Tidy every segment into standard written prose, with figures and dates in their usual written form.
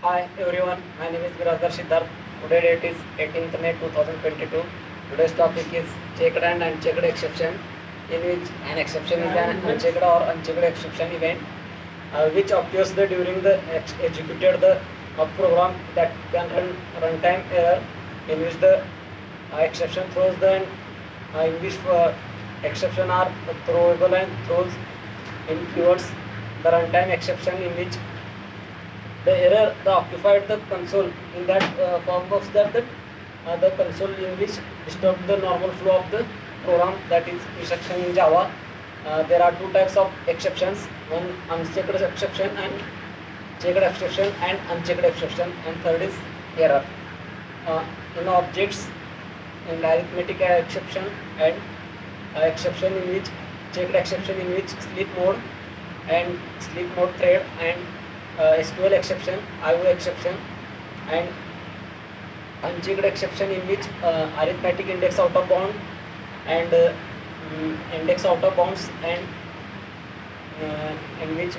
Hi everyone, my name is Mirazar Siddharth. Today date is 18th May 2022. Today's topic is checked and unchecked exception, in which an exception is an unchecked or unchecked exception event which occurs during the executed the program that can run runtime error, in which the exception throws the in which exception are throwable and throws in keywords. The runtime exception in which the error the occupied the console in that form of that the console in which disturb the normal flow of the program, that is instruction in Java. There are two types of exceptions: one unchecked exception and checked exception, and unchecked exception, and third is error. In objects, in arithmetic exception, and exception in which checked exception in which sleep mode and sleep mode thread, and SQL exception, IO exception, and unchecked exception in which arithmetic index out of bound and index out of bounds, and in which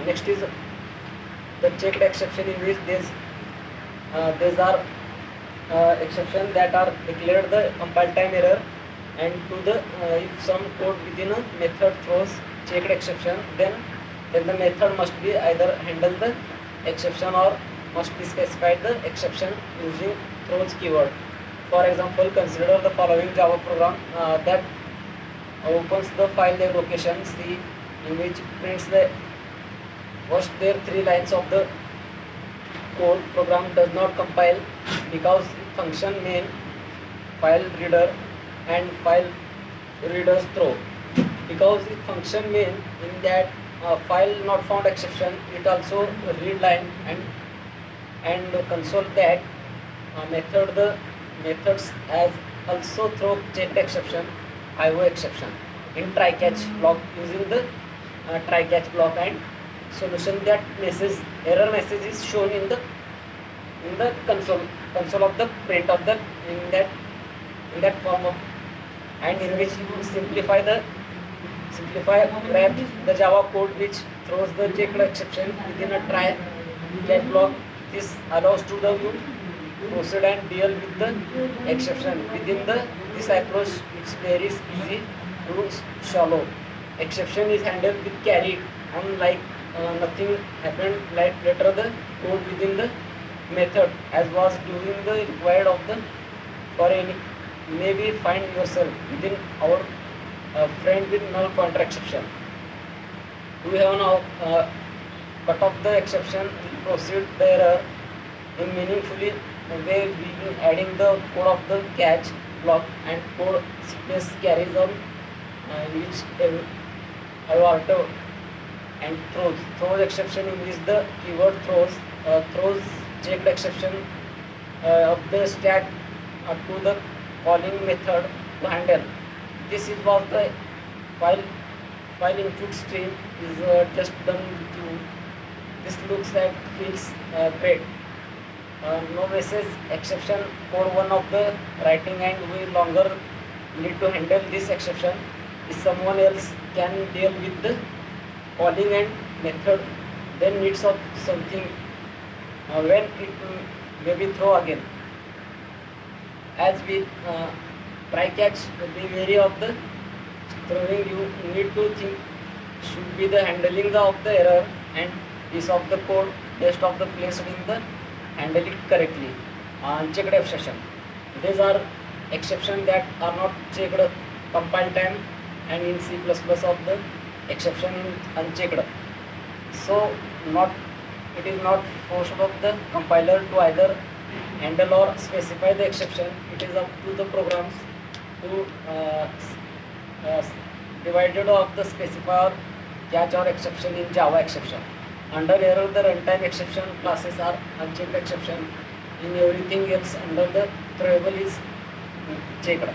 next is the checked exception in which these are exceptions that are declared the compile time error, and to the if some code within a method throws checked exception, then the method must be either handle the exception or must be specified the exception using throws keyword. For example, consider the following Java program that opens the file location C, in which prints the first there three lines of the code. Program does not compile because function main file reader and file readers throw. Because the function main in that file not found exception, it also read line and console that the methods as also throw checked exception, IO exception in try catch block using the try catch block, and solution that message error message is shown in the console of the print of the in that form of, and in which you simplify grab the Java code which throws the checked exception within a try catch block. This allows to the you proceed and deal with the exception within the this approach. It's very easy to shallow. Exception is handled with carry on like nothing happened, like later the code within the method as was during the required of the for any. Maybe find yourself within our friend with null pointer exception. We have now cut off the exception, proceed the error in meaningfully way, being adding the code of the catch block and code sequence carries on which auto and throws exception in which the keyword throws checked exception of the stack to the calling method to handle. This is what the file input stream is just done with you. This looks like feels great. No message exception code one of the writing, and we longer need to handle this exception. If someone else can deal with the calling and method, then needs of something when it may be throw again. As we try catch, be wary of the throwing. You need to think should be the handling of the error and piece of the code based of the placed in the handle it correctly. Unchecked exception, these are exceptions that are not checked compile time, and in C++ of the exception in unchecked. So not it is not forced of the compiler to either handle or specify the exception. It is up to the programs to uh, divided of the specify or catch or exception in Java exception. Under error, the runtime exception classes are unchecked exception. In everything else under the throwable is checked.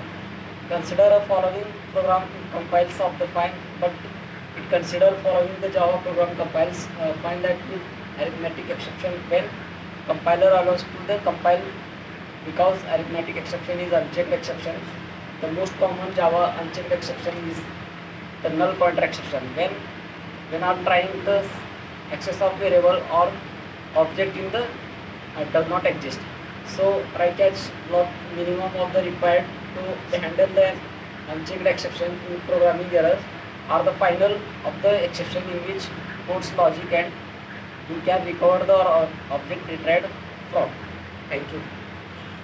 Consider a following program compiles of the find, but it consider following the Java program compiles find that with arithmetic exception when compiler allows to the compile, because arithmetic exception is unchecked exception. The most common Java unchecked exception is the null pointer exception. When I'm trying the access of variable or object in the does not exist. So try catch block minimum of the required to handle the unchecked exception in programming errors are the final of the exception in which codes logic and you can recover the object retrieved from. Thank you.